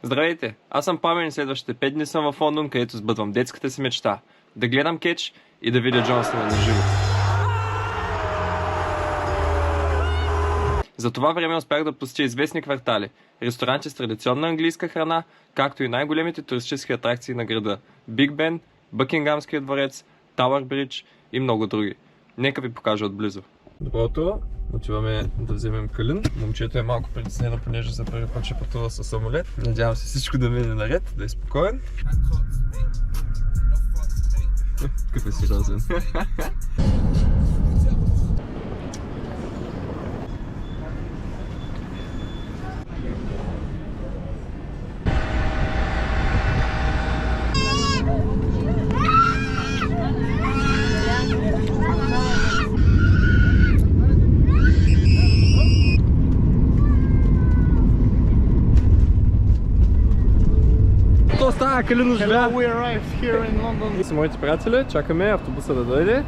Здравейте, аз съм Пламен и следващите 5 дни съм в Лондон, където сбъдвам детската си мечта. Да гледам кетч и да видя Джон Сина на живо. За това време успях да посетя известни квартали, ресторанти с традиционна английска храна, както и най-големите туристически атракции на града – Биг Бен, Бъкингамския дворец, Тауър Бридж и много други. Нека ви покажа отблизо. Добро утро! Отиваме да вземем Калин. Момчето е малко притеснено, понеже за първи път ще пътува със самолет. Надявам се всичко да мине наред, да е спокоен. Какъв е сериозен. Калин оживя. We arrived here in London. Са моите приятели, чакаме автобуса да дойде.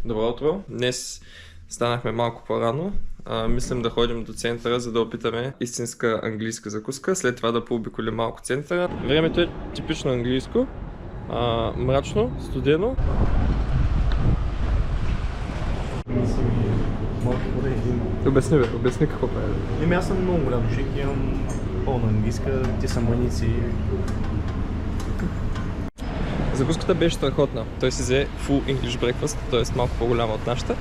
Добро утро. Днес станахме малко по-рано. Мислим да ходим до центъра, за да опитаме истинска английска закуска. След това да пообиколим малко центъра. Времето е типично английско. Мрачно, студено. Обясни какво прави. Аз съм много голям шик, имам пълна английска, те са маници. Закуската беше страхотна. Той си взе full English breakfast, т.е. малко по-голяма от нашата.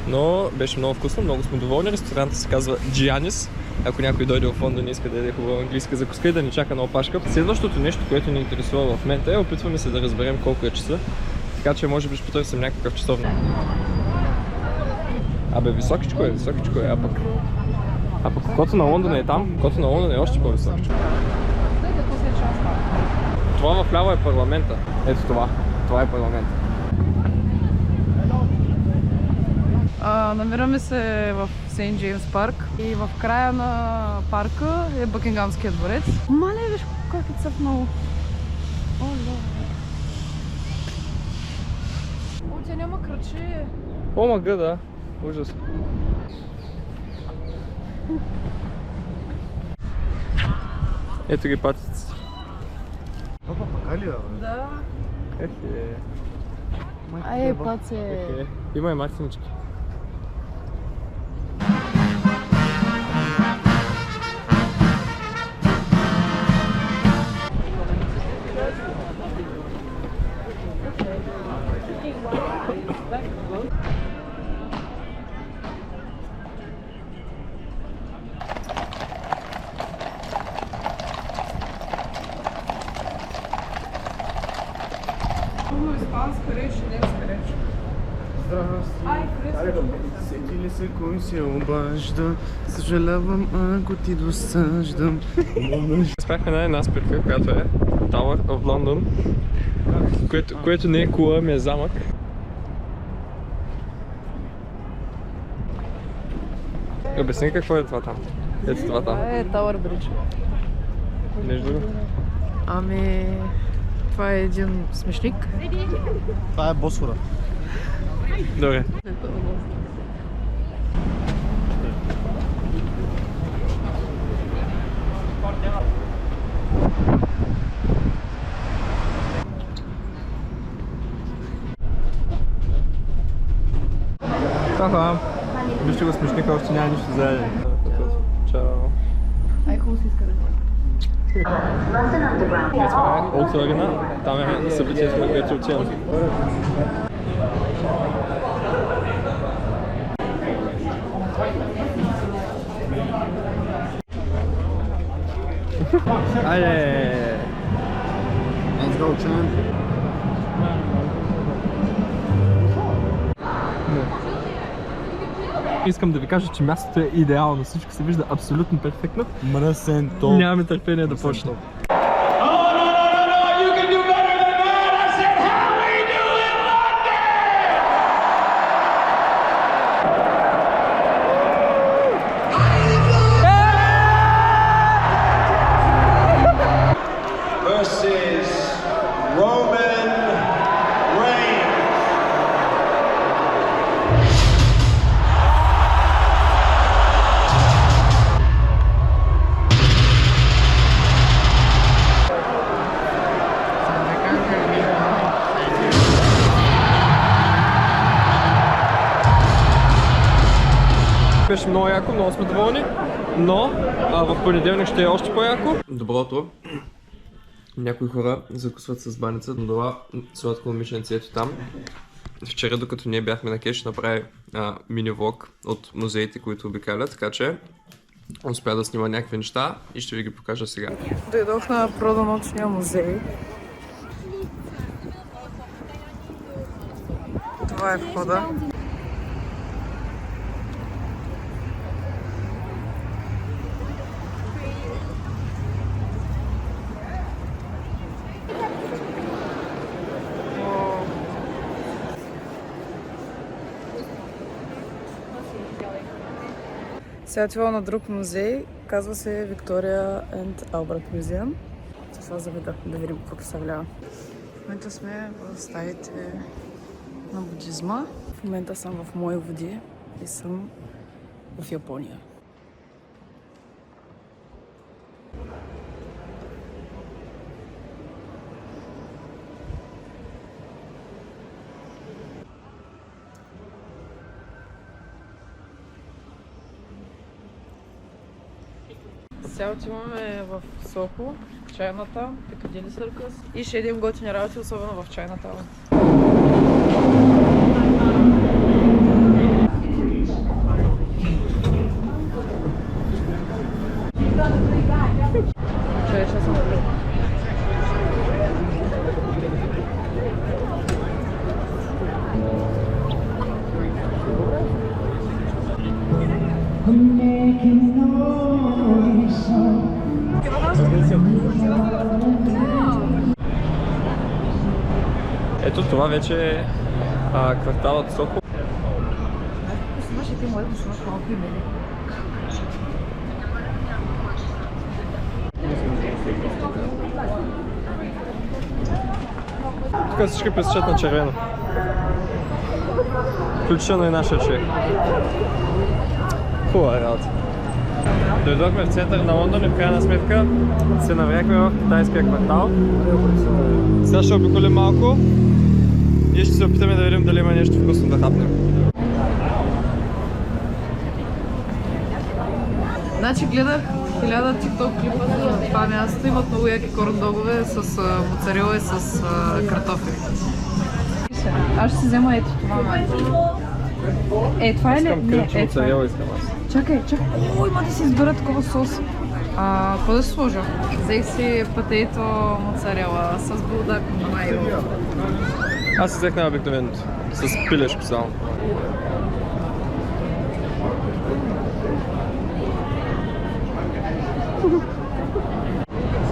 Но беше много вкусно, много сме доволни. Ресторантът се казва Giannis. Ако някой дойде в Лондон и иска да яде хубава английска закуска и да ни чака на опашка. Следващото нещо, което ни интересува в момента е, опитваме се да разберем колко е часа. Така че може би ще потърсим някакъв часовник. Абе, високичко е, а пък кото на Лондон е там, кото на Лондон е още по-високичко. Това вляво е парламента. Ето това е парламента. Намираме се в Сейнт Джеймс парк и в края на парка е Бъкингамския дворец. Мале, виж как е цъфнало. О, тя няма кръче. О, мага, да. Ужас. Ето ги патици. Папа, пака ли, бе? Да. Ехе. Ай, паце. Има и мартинички. Испанска реч и немска реч. Здрасти. Сети ли се кой се обажда? Съжалявам, ако ти досаждам. Спяхме на една спирка, която е Tower of London, което не е кула, ми е замък. Обясни какво е това там. Ето това там. Това е Тауър Бридж. Нещо друго? Ами... Това е един смешник. Това е Босфора. Добре. Хаха. Вижте го смешника, още няма нищо за ядене. Чао. Ай, хубаво си иска да. Това е Олд Арена, там е събитието, на което отивам. Айде! Let's go, champ. Искам да ви кажа, че мястото е идеално, всичко се вижда абсолютно перфектно. Мръсен топ. Нямаме търпение да почнем. Versus Roman Reigns. Беше много яко, много сме доволни, но в понеделник ще е още по-яко. Добро утро. Някои хора закусват с баница, но това сладко момиченце ето там. Вчера, докато ние бяхме на кеш, направи мини влог от музеите, които обикалят, така че успя да снима някакви неща и ще ви ги покажа сега. Дойдох на Продонаучния музей. Това е входа. Сега отивам на друг музей, казва се Victoria and Albert Museum. Сега заведа да видим какво представлява. В момента сме в стаите на будизма. В момента съм в мои води и съм в Япония. Сега отиваме в Сохо, Чайната, Пикадили Съркъс и ще едим готини работи, особено в Чайната. Чай, сейчас съм добре. Ето това вече е кварталът Сохо. Снимаш и ти може да снимаш малко и мили. Тук всички пресичат на червено. Включително и нашия човек. Хубава работа. Дойдохме в център на Лондон и в крайна сметка се навряхме в китайския квартал. Сега ще обиколим малко и ще се опитаме да видим дали има нещо вкусно да хапнем. Значи гледах 1000 TikTok клипа за това място. Имат много яки корндогове с моцарела и с картофи. Аз ще си взема ето това, май. Това е ли? Искам кръчо моцарела, искам аз. Чакай. О, има да си избера такова сос. Какво да се сложа? Взех си патейто моцарела с булдак майо. Аз си взех най-обикновеното, с пилешко само.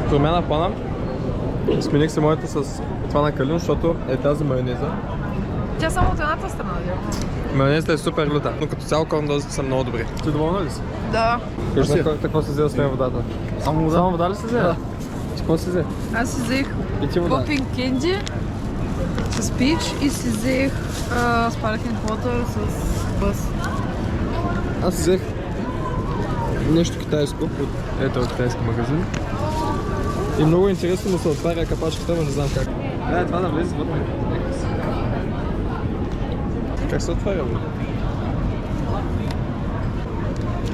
Промяна в плана. Смених се моята с това на калин, защото е тази майонеза. Тя само от едната страна, да. Майонезата е супер люта, но като цяло корндозите са много добри. Ти доволна ли си? Да. Кажи какво си взе освен водата? Само вода? Само вода ли си взе? Да. Какво си взе? Аз си взех Popping Candy с пич и си взех Sparkling Water с бъс. Аз си взех нещо китайско от ето от китайски магазин. И много интересно му се отваря капачката, но не знам как. Да, това да влезе вътре. Как се отваря, бе?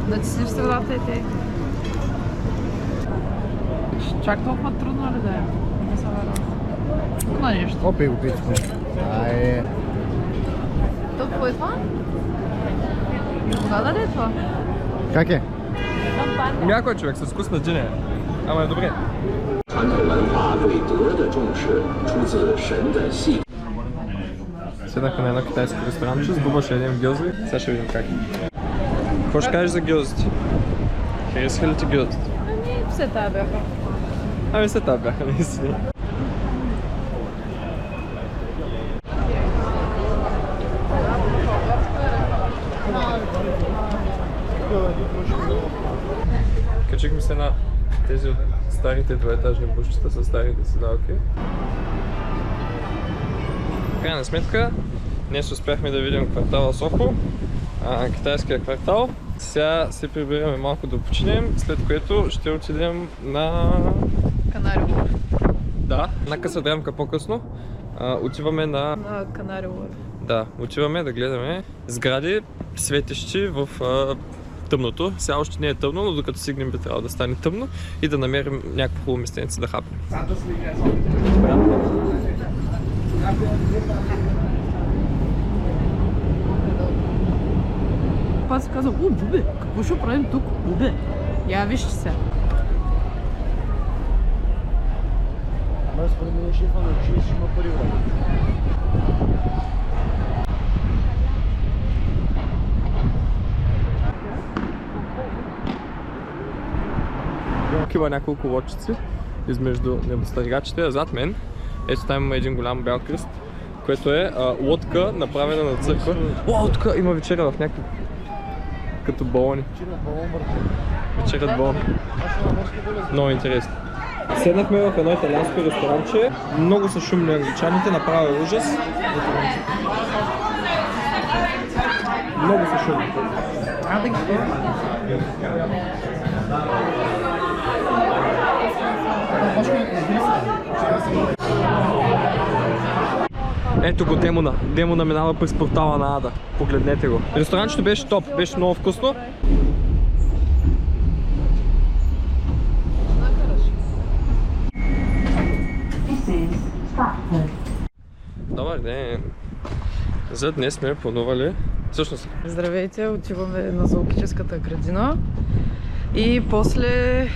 Да ти си в средата и те. Чак толкова трудно ли да е? Не се вярва. На нещо. Опей го пичко. Какво е това? Вода ли е това? Как е? Мляко е, човек, с вкус на джине. Ама е добре. 传统文化对德的重视出自神的细。 Седнахме на едно китайско ресторанче, сгуба ще едем гьози. Сега ще видим как. Какво ще кажеш за гьозите? Харесаха ли ти гьозите? Ами, все тая бяха. Ами все тая бяха, наистина. Качихме се на тези от старите двоетажни бушчета с старите седалки. В крайна сметка, днес успяхме да видим квартала Сохо, китайския квартал. Сега се прибираме малко да починем, след което ще отидем на... Канари Уорф. Да, на Касадрямка по-късно. Отиваме на... На Канари Уорф. Да, отиваме да гледаме сгради. светещи в тъмното. Сега още не е тъмно, но докато стигнем би трябвало да стане тъмно и да намерим някакво хубаво местенце да хапнем. Пак си казал, бубе, какво ще правим тук? Бубе, я вижте се. Според мен шефа на училище ще има пари време. Тук има няколко лодчици измежду небостъргачите, а зад мен ето там има един голям бял кръст, което е лодка направена на църква. Тук има вечеря в някакви като балони. Вечерят балон. Много интересно. Седнахме в едно италианско ресторанче. Много са шумни англичаните, направо е ужас. Много са шумни. Ето го демона. Демона минава през портала на Ада. Погледнете го. Ресторанчето беше топ, беше много вкусно. Добър ден! За днес сме планували... Всъщност... Здравейте, отиваме на зоологическата градина и после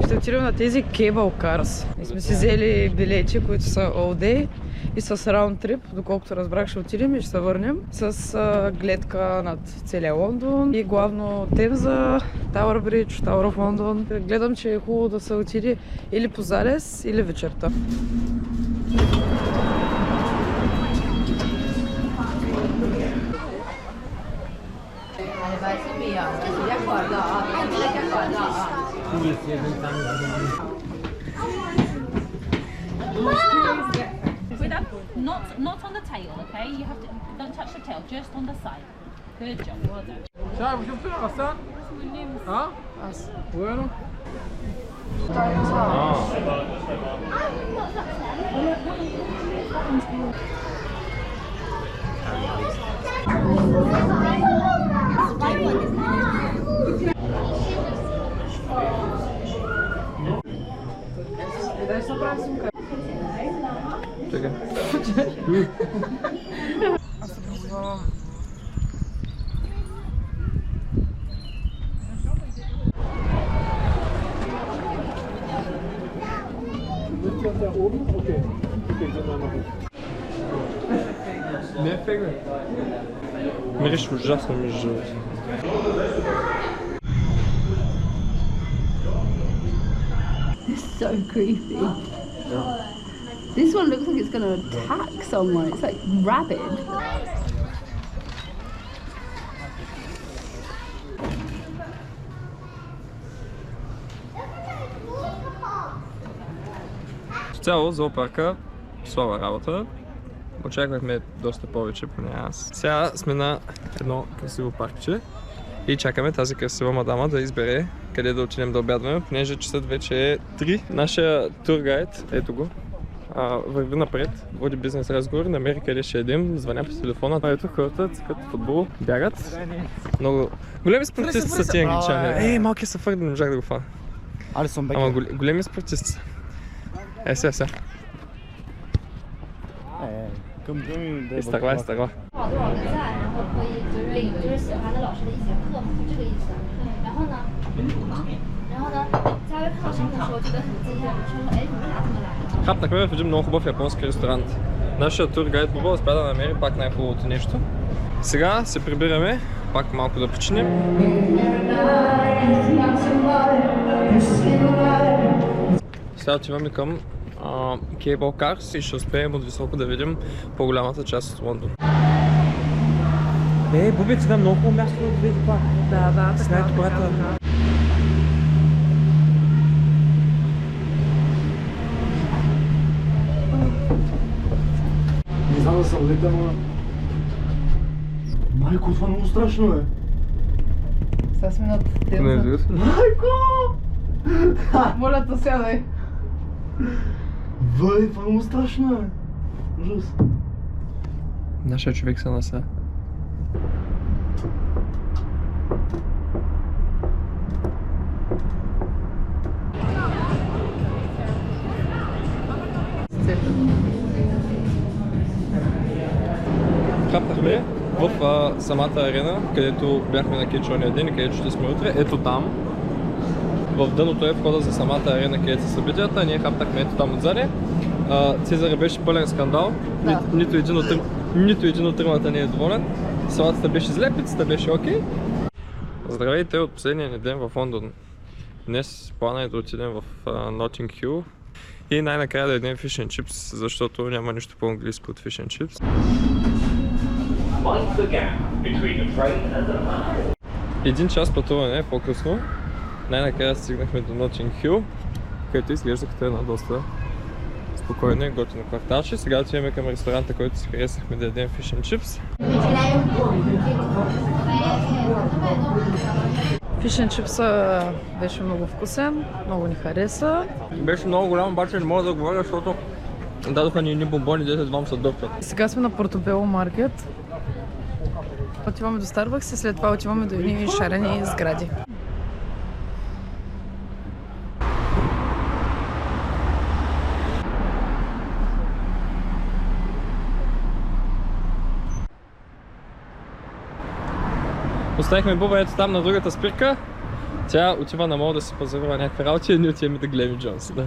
ще отидем на тези Cable Cars. И сме си взели билети, които са all day и с round trip, доколкото разбрах, ще отидем и ще се върнем с гледка над целия Лондон и главно Темза, Tower Bridge, Tower of London. Гледам, че е хубаво да се отиде или по залез, или вечерта. Not on the tail, okay? You have to don't touch the tail, just on the side. Good job, well done. شايف شفتوا غسان؟ ها؟ وينه؟ Чакай. Аз се позвавам. Не е фега. Мириш ужасно, между другото. So creepy. This one looks like it's going to attack someone. It's like rabid. В цяло зоопарка слаба работа. Очаквахме доста повече, поне аз. Сега сме на едно красиво паркче и чакаме тази красива мадама да избере къде да отидем да обядваме, понеже часът вече е 3. Нашия тургайд, ето го, върви напред, води бизнес разговори, намери къде ще едем, звъня по телефона. Ето хората цъкат футбол, бягат. Много големи спортисти са тия англичани. Малкия съфър, не можах да го фана. Ама големи спортисти са. Сега. Изтърва. 好多少个赞，然后可以领就是喜欢的老师的一节课，这个意思。然后呢，才会看到他们的时候觉得很惊讶，说哎，你们俩怎么来了？ Хапнахме в един много хубав японски ресторант. Нашия тургайд Боба успя да намери пак най-хубавото нещо. Сега се прибираме, пак малко да починем. Сега отиваме към Cable Cars и ще успеем от високо да видим по-голямата част от Лондон. Боби, ти да много хубаво място да види пак. Да, с най-добрата. Не знам да съм лета, ама... Майко, това много страшно е! Сега сме над Темза. Майко! Моля те, сядай. Въй, това много страшно е! Ужас! Нашия човек се наса. самата арена, където бяхме на кетч ония ден и където ще сме утре. Ето там. В дъното е входа за самата арена, където са събитията. Ние хапнахме ето там отзади. Цезаре беше пълен скандал. Да. Нито един от тримата не е доволен. Салатата беше зле, пицата беше окей. Здравейте от последния ни ден в Лондон. Днес плана е да отидем в Notting Hill и най-накрая да ядем fish and chips, защото няма нищо по-английско от fish and chips. Един час пътуване по-късно най-накрая стигнахме до Notting Hill, където изглежда като една доста спокойна и готина кварталче. Сега отиваме към ресторанта, който си харесахме да ядем fish and chips. Fish and chips беше много вкусен, много ни хареса. Беше много голям, обаче не мога да говоря, защото дадоха ни едни бомбони, 10 вам се дъвкат. Сега сме на Портобело маркет. Отиваме до Старбъкс и след това отиваме до едни шарени сгради. Оставихме Буба ето там на другата спирка. Тя отива на мол да си пазарува някакви работи и ние отиваме да гледаме Джонс. Да.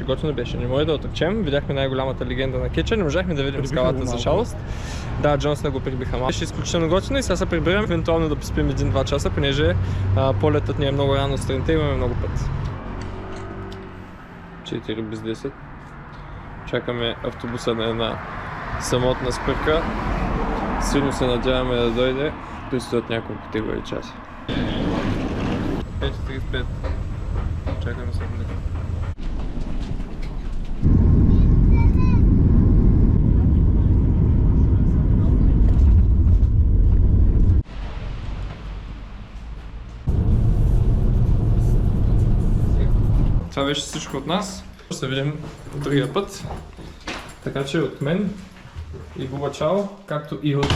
Готино беше. Не може да отречем. Видяхме най-голямата легенда на кетча, не можахме да видим скалата за жалост. Да, Джонс не го прибиха малко. Беше изключително готино и сега се приберем евентуално да поспим 1-2 часа, понеже полетът ни е много рано сутринта и имаме много път. 4 без 10. Чакаме автобуса на една самотна спирка. Силно се надяваме да дойде. Предстоят няколко теглави часа. 5:35. Чакаме се. Това беше всичко от нас. Ще се видим другия път. Така че от мен и Буба чао, както и от